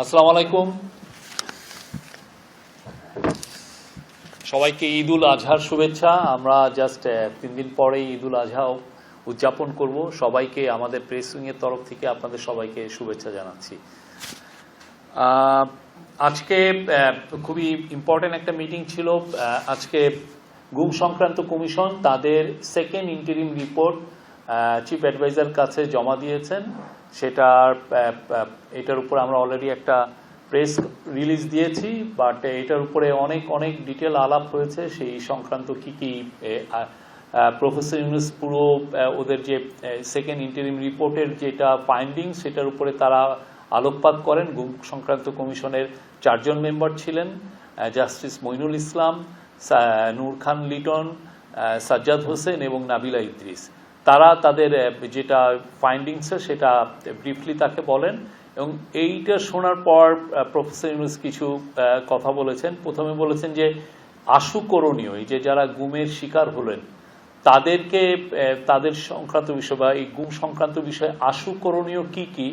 আসসালামু আলাইকুম সবাইকে ঈদ উল আজহার শুভেচ্ছা। আমরা জাস্ট 3 দিন পরেই ঈদ উল আজহা উদযাপন করব। সবাইকে আমাদের প্রেস উইং এর তরফ থেকে আপনাদের সবাইকে শুভেচ্ছা জানাচ্ছি। আজকে খুবই ইম্পর্টেন্ট একটা মিটিং ছিল। আজকে গুম সংক্রান্ত কমিশন তাদের second interim report chief adviser কাছে জমা দিয়েছেন। এটার উপর আমরা অলরেডি একটা প্রেস রিলিজ দিয়েছি, বাট এটার উপরে অনেক ডিটেল আলাপ হয়েছে। সেই সংক্রান্ত কি প্রফেসর ইউনুস পুরো ওদের যে সেকেন্ড ইন্টারিম রিপোর্টের যেটা ফাইন্ডিং সেটার উপরে তারা আলোকপাত করেন। গুম সংক্রান্ত কমিশনের 4 জন মেম্বার ছিলেন, জাস্টিস মইনুল ইসলাম, নূর খান লিটন, সাজ্জাদ হোসেন এবং নাবিলা ইদ্রিস। তারা তাদের যেটা ফাইন্ডিংস সেটা ব্রিফলি তাকে বলেন এবং এইটা শোনার পর প্রফেসর ইউনুস কিছু কথা বলেছেন। প্রথমে বলেছেন যে আশুকরণীয়, এই যে যারা গুমের শিকার হলেন তাদেরকে তাদের সংক্রান্ত বিষয় বা এই গুম সংক্রান্ত বিষয়ে আশুকরণীয় কি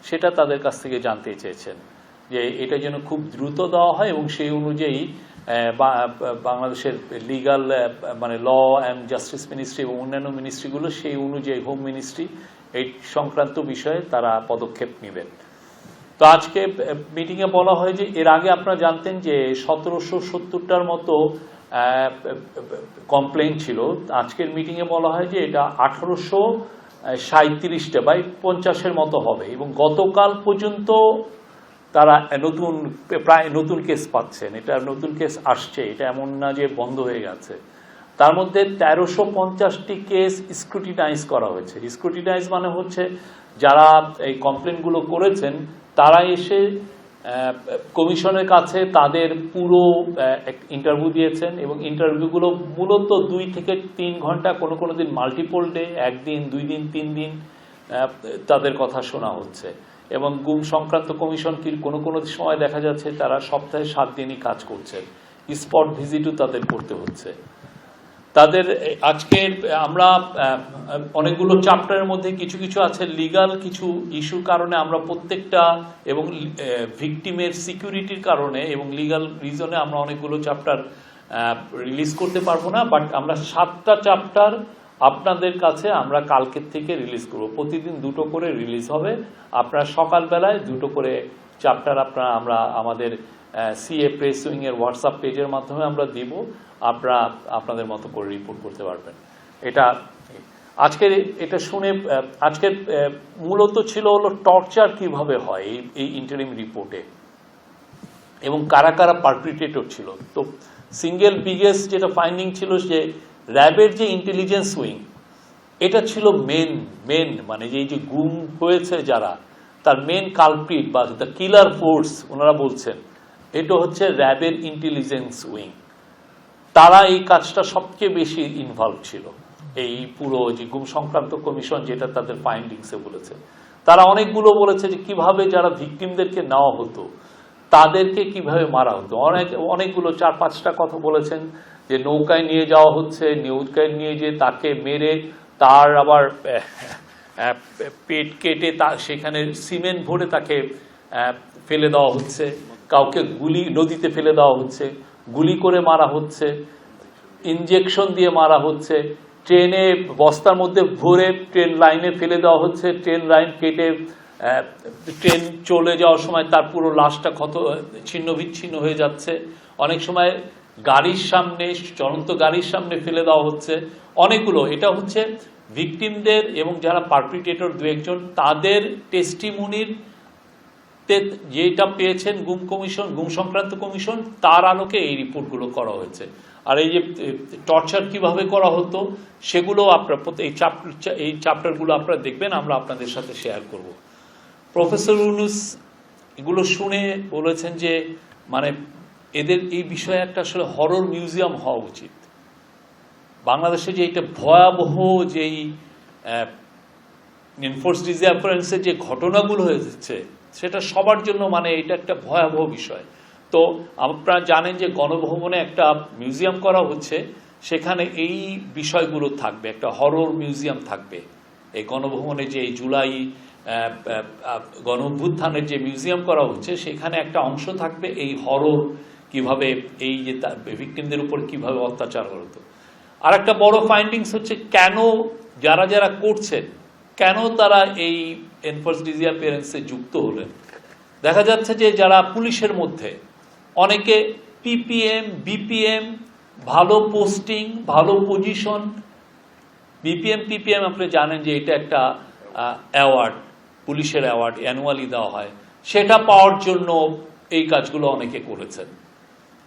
সেটা তাদের কাছ থেকে জানতে চেয়েছেন, যে এটা যেন খুব দ্রুত দেওয়া হয় এবং সেই অনুযায়ী বাংলাদেশের লিগাল মানে ল অ্যান্ড জাস্টিস মিনিস্ট্রি এবং অন্যান্য মিনিস্ট্রিগুলো সেই অনুযায়ী হোম মিনিস্ট্রি এই সংক্রান্ত বিষয়ে তারা পদক্ষেপ নেবেন। তো আজকে মিটিংয়ে বলা হয় যে এর আগে আপনারা জানতেন যে 1770টার মতো কমপ্লেইন ছিল। আজকের মিটিংয়ে বলা হয় যে এটা 1837টা বা 50-এর মতো হবে এবং গতকাল পর্যন্ত তারা প্রায় নতুন কেস পাচ্ছেন। এটা নতুন কেস আসছে, এটা এমন না যে বন্ধ হয়ে গেছে। তার মধ্যে 1350টি কেস স্ক্রুটিনাইজ করা হয়েছে। স্ক্রুটিনাইজ মানে হচ্ছে যারা এই কমপ্লেনগুলো করেছেন তারা এসে কমিশনের কাছে তাদের পুরো ইন্টারভিউ দিয়েছেন এবং ইন্টারভিউগুলো মূলত 2 থেকে 3 ঘন্টা, কোনো দিন মাল্টিপল ডে, 1 দিন 2 দিন 3 দিন তাদের কথা শোনা হচ্ছে। এবং গুম সংক্রান্ত কমিশন কোনো সময় দেখা যাচ্ছে তারা সপ্তাহে 7 দিনই কাজ করছেন। স্পট ভিজিটও তাদের করতে হচ্ছে। তাদের আজকে আমরা অনেকগুলো চ্যাপ্টারের মধ্যে কিছু আছে লিগাল কিছু ইস্যুর কারণে আমরা প্রত্যেকটা এবং ভিকটিমের সিকিউরিটির কারণে এবং লিগাল রিজনে আমরা অনেকগুলো চ্যাপ্টার রিলিজ করতে পারবো না, বাট আমরা 7টা চ্যাপ্টার আপনাদের কাছে আমরা কালকের থেকে রিলিজ করব। প্রতিদিন 2টো করে রিলিজ হবে। আপনারা সকালবেলায় 2টো করে চ্যাপ্টার আমরা আমাদের সিএ প্রেস উইং এর হোয়াটসঅ্যাপ পেজের মাধ্যমে আমরা দিব। আপনারা আপনাদের মতো করে রিপোর্ট করতে পারবেন। এটা শুনে আজকের মূলত ছিল হলো টর্চার কিভাবে হয় এই ইন্টারিম রিপোর্টে এবং কারা কারা পারপিট্রেটর ছিল। তো সিঙ্গেল বিগেস্ট যেটা ফাইন্ডিং ছিল যে র্যাবের যে ইন্টেলিজেন্স উইং এটা ছিল মেন মানে যে গুম হয়েছে যারা তার মেন কালপ্রিট বা দ্য কিলার ফোর্স ওনারা বলছেন এটা হচ্ছে র্যাবের ইন্টেলিজেন্স উইং। তারা এই কাজটা সবচেয়ে বেশি ইনভলভ ছিল। এই পুরো যে গুম সংক্রান্ত কমিশন যেটা তাদের ফাইন্ডিংসে বলেছে, তারা অনেকগুলো বলেছে যে কিভাবে যারা ভিকটিমদেরকে নেওয়া হতো তাদেরকে কিভাবে মারা হতো। অনেকগুলো 4-5টা কথা বলেছেন যে নৌকায় নিয়ে যাওয়া হচ্ছে, নৌকায় নিয়ে যেয়ে তাকে মেরে তার আবার পেট কেটে সেখানে সিমেন্ট ভরে তাকে ফেলে দেওয়া হচ্ছে, কাউকে নদীতে ফেলে দেওয়া হচ্ছে, গুলি করে মারা হচ্ছে, ইনজেকশন দিয়ে মারা হচ্ছে, ট্রেনে বস্তার মধ্যে ভরে ট্রেন লাইনে ফেলে দেওয়া হচ্ছে, ট্রেন লাইন কেটে ট্রেন চলে যাওয়ার সময় তার পুরো লাশটা ছিন্ন বিচ্ছিন্ন হয়ে যাচ্ছে। অনেক সময় গাড়ির সামনে, চলন্ত গাড়ির সামনে ফেলে দেওয়া হচ্ছে। অনেকগুলো এটা হচ্ছে ভিকটিমদের এবং যারা পারপিট্রেটর 2-1 তাদের টেস্টিমনির যেটা পেয়েছেন গুম সংক্রান্ত কমিশন তার আলোকে এই রিপোর্টগুলো করা হয়েছে। আর এই যে টর্চার কিভাবে করা হতো সেগুলো আপনারা এই চ্যাপ্টারগুলো আপনারা দেখবেন, আমরা আপনাদের সাথে শেয়ার করব। প্রফেসর ইউনুস এগুলো শুনে বলেছেন যে মানে এদের এই বিষয়ে একটা আসলে হরর মিউজিয়াম হওয়া উচিত। বাংলাদেশে যে এটা ভয়াবহ যেই এনফোর্স ডিসঅ্যাপিয়ারেন্সের যে ঘটনাগুলো হয়েছে সেটা সবার জন্য মানে এটা একটা ভয়াবহ বিষয়। তো আপনারা জানেন যে গণভবনে একটা মিউজিয়াম করা হচ্ছে, সেখানে এই বিষয়গুলো থাকবে, একটা হরর মিউজিয়াম থাকবে। এই গণভবনে যে এই জুলাই গণ অভ্যুত্থানের যে মিউজিয়াম করা হচ্ছে সেখানে একটা অংশ থাকবে এই হরর কিভাবে এই যে ভিকটিমদের উপর কিভাবে অত্যাচার হতো। আর একটা বড় ফাইন্ডিংস হচ্ছে কেন যারা যারা করছেন কেন তারা এই এনফোর্স ডিসঅ্যাপিয়ারেন্সে যুক্ত হলেন। দেখা যাচ্ছে যে যারা পুলিশের মধ্যে অনেকে পিপিএম বিপিএম, ভালো পোস্টিং, ভালো পজিশন। পিপিএম আপনি জানেন যে এটা একটা অ্যাওয়ার্ড, পুলিশের অ্যাওয়ার্ড অ্যানুয়ালি দেওয়া হয়, সেটা পাওয়ার জন্য এই কাজগুলো অনেকে করেছেন।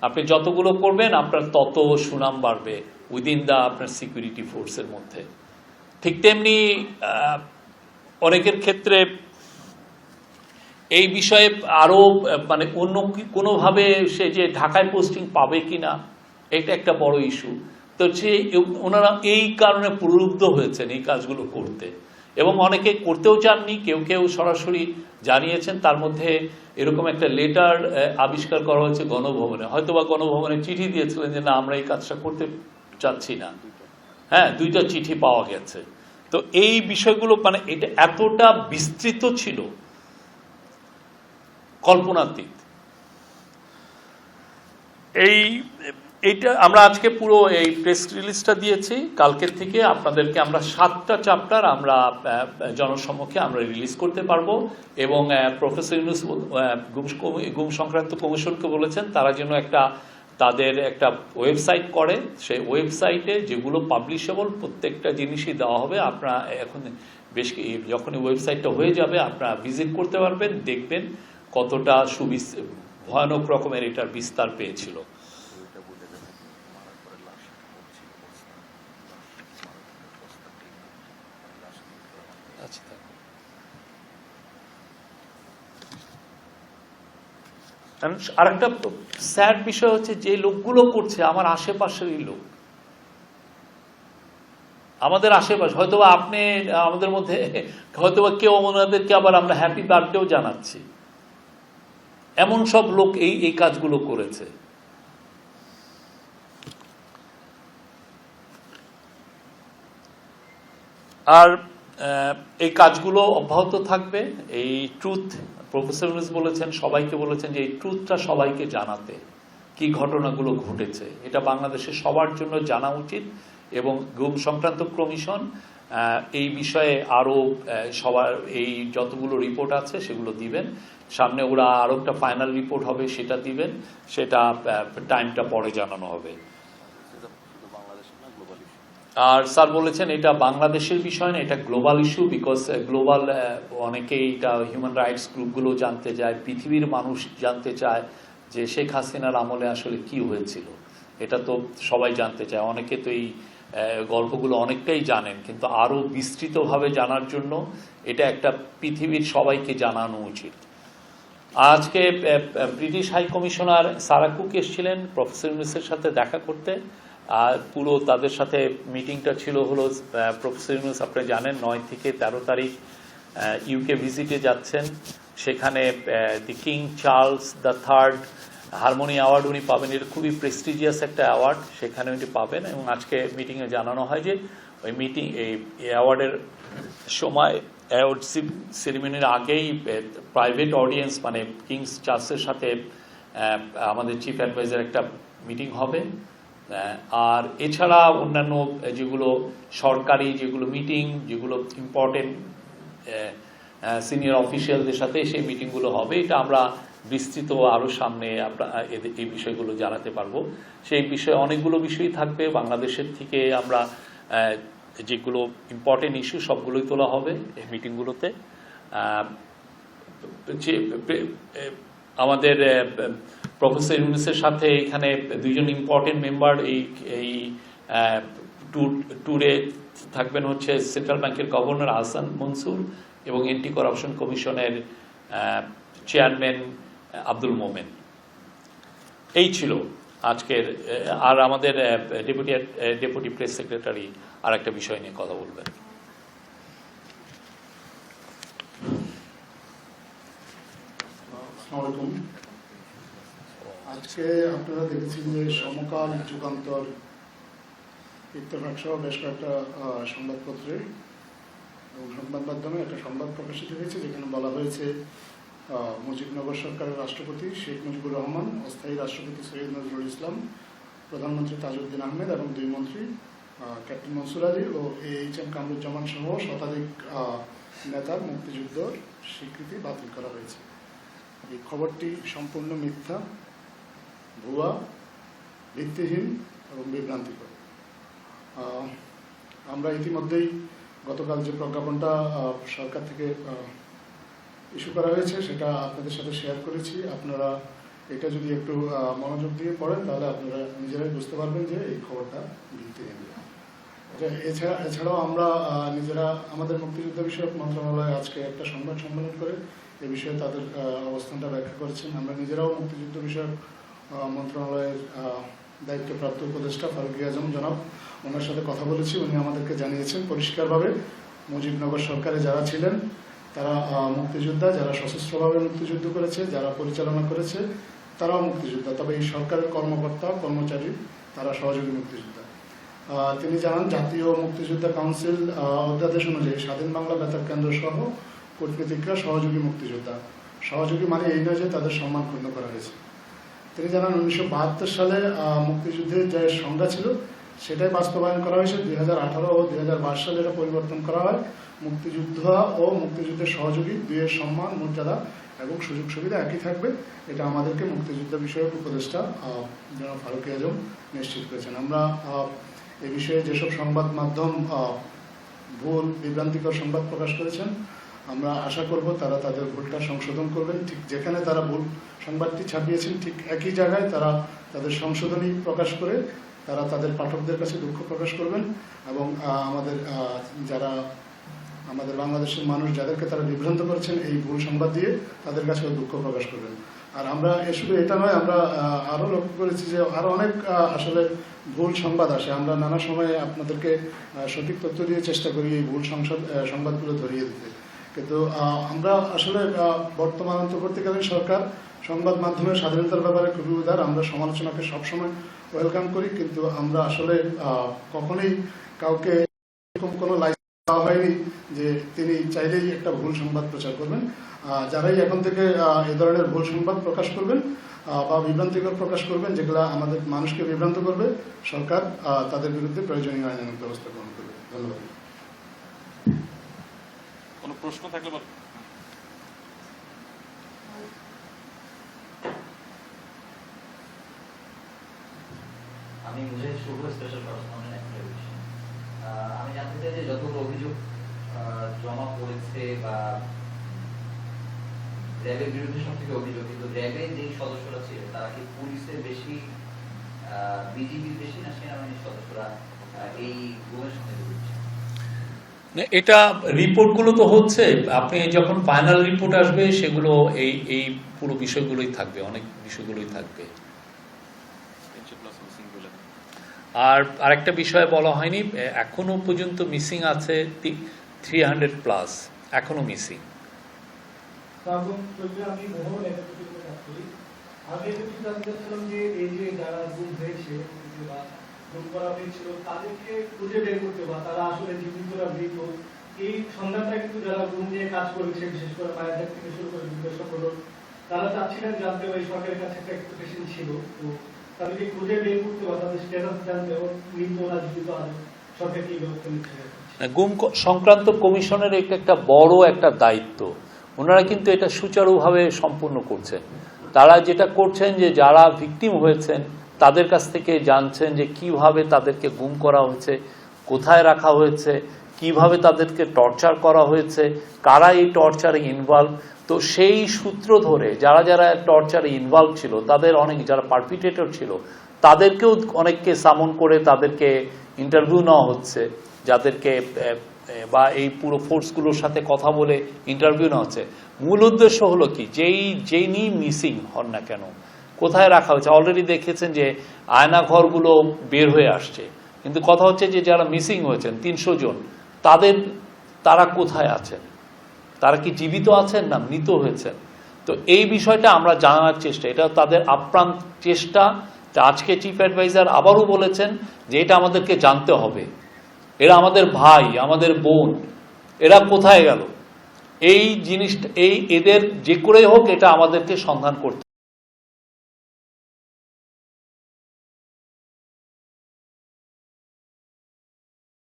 আপনি যতগুলো করবেন আপনার তত সুনাম বাড়বে উইদিন দা আপনার সিকিউরিটি ফোর্সের মধ্যে। ঠিক তেমনি অনেকের ক্ষেত্রে এই বিষয়ে আরো মানে অন্য কোনোভাবে সে যে ঢাকায় পোস্টিং পাবে কিনা এটা একটা বড় ইস্যু। তো সে ওনারা এই কারণে প্রলুব্ধ হয়েছেন এই কাজগুলো করতে, এবং অনেকে করতেও চাননি, কেউ কেউ সরাসরি জানিয়েছেন। তার মধ্যে এরকম একটা লেটার আবিষ্কার করা হয়েছে গণভবনে, হয়তোবা গণভবনে চিঠি দিয়েছিলেন যে না আমরা এই কাজটা করতে চাচ্ছি না। হ্যাঁ, 2টা চিঠি পাওয়া গেছে। তো এই বিষয়গুলো মানে এটা এতটা বিস্তৃত ছিল, কল্পনাতীত। এইটা আমরা আজকে পুরো এই প্রেস রিলিজটা দিয়েছি। কালকের থেকে আপনাদেরকে আমরা 7টা চ্যাপ্টার আমরা জনসম্মুখে আমরা রিলিজ করতে পারবো, এবং প্রফেসর ইউনূস গুম সংক্রান্ত কমিশনকে বলেছেন তারা যেন তাদের একটা ওয়েবসাইট করে, সেই ওয়েবসাইটে যেগুলো পাবলিশেবল প্রত্যেকটা জিনিসই দেওয়া হবে। আপনারা এখন বেশ যখনই ওয়েবসাইটটা হয়ে যাবে আপনারা ভিজিট করতে পারবেন, দেখবেন কতটা ভয়ানক রকমের এটার বিস্তার পেয়েছিল। আরেকটা স্যাড বিষয় হচ্ছে যে লোকগুলো করছে আমার আশেপাশেরই লোক, আমাদের আশেপাশে। হয়তোবা আপনি আমাদের মধ্যে হয়তোবা কেউ ওনাদেরকে আবার আমরা হ্যাপি বার্থডেও জানাচ্ছি, এমন সব লোক এই কাজগুলো করেছে। আর এই কাজগুলো অব্যাহত থাকবে। এই ট্রুথ প্রফেসর ইউনূস বলেছেন, সবাইকে বলেছেন যে এই ট্রুথটা সবাইকে জানাতে, কি ঘটনাগুলো ঘটেছে এটা বাংলাদেশের সবার জন্য জানা উচিত। এবং গুম সংক্রান্ত কমিশন এই বিষয়ে আরো সবার এই যতগুলো রিপোর্ট আছে সেগুলো দিবেন সামনে। ওরা আরো একটা ফাইনাল রিপোর্ট হবে সেটা দিবেন, সেটা টাইমটা পরে জানানো হবে। আর স্যার বলেছেন এটা বাংলাদেশের বিষয় না, এটা গ্লোবাল ইস্যু, বিকজ গ্লোবাল অনেকেই এটা হিউম্যান রাইটস গ্রুপগুলো জানতে চায়, পৃথিবীর মানুষ জানতে চায় যে শেখ হাসিনার আমলে আসলে কি হয়েছিল। এটা তো সবাই জানতে চায়। অনেকে তো এই গল্পগুলো অনেকটাই জানেন, কিন্তু আরো বিস্তৃতভাবে জানার জন্য এটা একটা পৃথিবীর সবাইকে জানানো উচিত। আজকে British high commissioner Sarah Cook এসেছিলেন প্রফেসর ইউনূসের সাথে দেখা করতে। আর পুরো তাদের সাথে মিটিংটা ছিল হলো প্রফেসর ইউনূস আপনি জানেন 9 থেকে 13 তারিখ ইউকে ভিজিটে যাচ্ছেন। সেখানে the king Charles the third harmony award উনি পাবেন। এটা খুবই প্রেস্টিজিয়াস একটা অ্যাওয়ার্ড, সেখানে উনি পাবেন। এবং আজকে মিটিংয়ে জানানো হয় যে ওই এই অ্যাওয়ার্ডের সময় অ্যাওয়ার্ড সেরিমনির আগেই প্রাইভেট অডিয়েন্স মানে কিংস চার্লসের সাথে আমাদের চিফ অ্যাডভাইজার একটা মিটিং হবে। আর এছাড়া অন্যান্য যেগুলো সরকারি যেগুলো মিটিং, যেগুলো ইম্পর্টেন্ট সিনিয়র অফিসিয়ালদের সাথে সেই মিটিংগুলো হবে। এটা আমরা বিস্তৃত আরও সামনে এই বিষয়গুলো জানাতে পারবো। সেই বিষয়ে অনেকগুলো বিষয়ই থাকবে। বাংলাদেশের থেকে আমরা যেগুলো ইম্পর্টেন্ট ইস্যু সবগুলোই তোলা হবে এই মিটিংগুলোতে। যে আমাদের প্রফেসর ইউনূসের সাথে এখানে 2জন ইম্পর্টেন্ট মেম্বার এই ট্যুরে থাকবেন হচ্ছে সেন্ট্রাল ব্যাংকের গভর্নর আহসান মনসুর এবং অ্যান্টি করাপশন কমিশনের চেয়ারম্যান আব্দুল মোমেন। এই ছিল আজকের। আর আমাদের ডেপুটি প্রেস সেক্রেটারি আর একটা বিষয় নিয়ে কথা বলবেন। আজকে আপনারা দেখেছেন যে সমকাল, যুগান্তর, ইত্তেফাক সহ বেশ কয়েকটা সংবাদপত্রে এবং সংবাদ মাধ্যমে একটা সংবাদ প্রকাশিত হয়েছে যেখানে বলা হয়েছে মুজিবনগর সরকারের রাষ্ট্রপতি শেখ মুজিবুর রহমান, অস্থায়ী রাষ্ট্রপতি সৈয়দ নজরুল ইসলাম, প্রধানমন্ত্রী তাজউদ্দিন আহমেদ এবং দুই মন্ত্রী ক্যাপ্টেন মনসুর আলী ও AHM কামরুজ্জামান সহ শতাধিক নেতার মুক্তিযুদ্ধের স্বীকৃতি বাতিল করা হয়েছে। এই খবরটি সম্পূর্ণ মিথ্যা, ভুয়া, ভিত্তিহীন এবং বিভ্রান্তিকর। আমরা ইতিমধ্যেই গতকাল যে প্রজ্ঞাপনটা সরকার থেকে ইস্যু করা হয়েছে সেটা আপনাদের সাথে শেয়ার করেছি। আপনারা এটা যদি একটু মনোযোগ দিয়ে পড়েন তাহলে আপনারা নিজেরাই বুঝতে পারবেন যে এই খবরটা ভিত্তিহীন। এছাড়াও আমরা নিজেরা আমাদের মুক্তিযুদ্ধ বিষয়ক মন্ত্রণালয় আজকে একটা সংবাদ সম্মেলন করে এ বিষয়ে তাদের অবস্থানটা ব্যাখ্যা করেছেন। আমরা নিজেরাও মুক্তিযুদ্ধ বিষয়ক মন্ত্রণালয়ের দায়িত্বপ্রাপ্ত উপদেষ্টা ফারুকী আজম জনাব, ওনার সাথে কথা বলেছি। উনি আমাদেরকে জানিয়েছেন পরিষ্কারভাবে মুজিবনগর সরকারে যারা ছিলেন তারা মুক্তিযোদ্ধা, যারা সশস্ত্রভাবে মুক্তিযুদ্ধ করেছে, যারা পরিচালনা করেছে তারাও মুক্তিযোদ্ধা, তবে এই সরকারের কর্মকর্তা কর্মচারী তারা সহযোগী মুক্তিযোদ্ধা। তিনি জানান জাতীয় মুক্তিযোদ্ধা কাউন্সিল অধ্যাদেশ অনুযায়ী স্বাধীন বাংলা বেতার কেন্দ্র সহ কূটনীতিকরা সহযোগী মুক্তিযোদ্ধা। সহযোগী মানে এই নয় যে তাদের সম্মান ক্ষুণ্ণ করা হয়েছে। তিনি জানান 1972 সালে মুক্তিযুদ্ধের যে সংজ্ঞা ছিল সেটাই বাস্তবায়ন করা হয়েছে। 2018 ও 2022 সালে এটা পরিবর্তন করা হয়। মুক্তিযোদ্ধা ও মুক্তিযুদ্ধের সহযোগী দুইয়ের সম্মান, মর্যাদা এবং সুযোগ সুবিধা একই থাকবে। এটা আমাদেরকে মুক্তিযুদ্ধ বিষয়ক উপদেষ্টা জনাব ফারুকী আজম নিশ্চিত করেছেন। আমরা এ বিষয়ে যেসব সংবাদ মাধ্যম ভুল বিভ্রান্তিকর সংবাদ প্রকাশ করেছেন আমরা আশা করব তারা তাদের ভুলটা সংশোধন করবেন। ঠিক যেখানে তারা ভুল সংবাদটি ছাপিয়েছেন ঠিক একই জায়গায় তারা তাদের সংশোধনী প্রকাশ করে তারা তাদের পাঠকদের কাছে দুঃখ প্রকাশ করবেন এবং যারা আমাদের বাংলাদেশের মানুষ যাদেরকে তারা বিভ্রান্ত করছেন এই ভুল সংবাদ দিয়ে তাদের কাছেও দুঃখ প্রকাশ করবেন। আর আমরা শুধু এটা নয়, আমরা আরও লক্ষ্য করেছি যে আরও অনেক আসলে ভুল সংবাদ আসে। আমরা নানা সময়ে আপনাদেরকে সঠিক তথ্য দিয়ে চেষ্টা করি এই ভুল সংবাদগুলো ধরিয়ে দিতে, কিন্তু আমরা আসলে বর্তমান অন্তর্বর্তীকালীন সরকার সংবাদ মাধ্যমের স্বাধীনতার ব্যাপারে খুবই উদার। আমরা সমালোচনাকে সবসময় ওয়েলকাম করি, কিন্তু আমরা আসলে কখনোই কাউকে এরকম কোনো লাইসেন্স দেওয়া হয়নি যে তিনি চাইলেই একটা ভুল সংবাদ প্রচার করবেন। যারাই এখন থেকে এ ধরনের ভুল সংবাদ প্রকাশ করবেন বা বিভ্রান্তিকর প্রকাশ করবেন যেগুলো আমাদের মানুষকে বিভ্রান্ত করবে, সরকার তাদের বিরুদ্ধে প্রয়োজনীয় আইনানুগ ব্যবস্থা গ্রহণ করবে। ধন্যবাদ। কোনো প্রশ্ন থাকলে বল। আমি বুঝে শুভ স্পেশাল করেসপন্ডেন্ট একটা বিষয়। আমি জানতে চাই যে যতগুলো অভিযোগ জমা পড়েছে বা র্যাবের বিরুদ্ধে সব থেকে অভিযোগ, কিন্তু র্যাবের যে সদস্যরা ছিল তারা কি পুলিশের বেশি, বিজিবির বেশি না সেনাবাহিনীর সদস্যরা এই গুমের সঙ্গে জড়িত? এটা রিপোর্টগুলো তো হচ্ছে, আপনি যখন ফাইনাল রিপোর্ট আসবে সেগুলো এই পুরো বিষয়গুলোই থাকবে, অনেক বিষয়গুলোই থাকবে। আর আরেকটা বিষয় বলা হয়নি, এখনো পর্যন্ত মিসিং আছে 300+, এখনো মিসিং। আমি জানতে চাচ্ছিলাম যে এই যে যারা গুম হয়েছে বা গুম করা হয়েছিল তাদেরকে খুঁজে বের করতে বা তারা আসলে জীবিত না মৃত, এই সন্ধানটা কিন্তু যারা গুম নিয়ে কাজ করেছে, বিশেষ করে মায়েদের থেকে শুরু করে সকল তারা চাচ্ছিলেন জানতে, ওই সরকারের কাছে একটা এক্সপেকটেশন ছিল, তো তাদেরকে খুঁজে বের করতে বা তাদের স্ট্যাটাস জানতে এবং মৃত না জীবিত আরো সরকার কি ব্যবস্থা নিচ্ছে? গুম সংক্রান্ত কমিশনের একটা বড় একটা দায়িত্ব, ওনারা কিন্তু এটা সুচারুভাবে সম্পূর্ণ করছেন। তারা যেটা করছেন যে যারা ভিকটিম হয়েছেন তাদের কাছ থেকে জানছেন যে কিভাবে তাদেরকে গুম করা হয়েছে, কোথায় রাখা হয়েছে, কিভাবে তাদেরকে টর্চার করা হয়েছে, কারা এই টর্চারে ইনভলভ। তো সেই সূত্র ধরে যারা যারা টর্চারে ইনভলভ ছিল তাদের অনেক, যারা পারপিটেটর ছিল তাদেরকেও অনেককে সামন করে তাদেরকে ইন্টারভিউ নেওয়া হচ্ছে, যাদেরকে বা এই পুরো ফোর্সগুলোর সাথে কথা বলে ইন্টারভিউ নেওয়া হচ্ছে। মূল উদ্দেশ্য হলো কি, যেই মিসিং হন না কেন কোথায় রাখা হয়েছে। অলরেডি দেখেছেন যে আয়নাঘরগুলো বের হয়ে আসছে, কিন্তু কথা হচ্ছে যে যারা মিসিং হয়েছেন 300 জন, তারা কোথায় আছেন, তারা কি জীবিত আছেন না মৃত হয়েছেন। তো এই বিষয়টা আমরা জানার চেষ্টা, এটা তাদের আপ্রাণ চেষ্টা। আজকে চিফ অ্যাডভাইজার আবারও বলেছেন যে এটা আমাদেরকে জানতে হবে, এরা আমাদের ভাই, আমাদের বোন, এরা কোথায় গেল? এই জিনিসটা এদের যে করেই হোক এটা আমাদেরকে সন্ধান করতে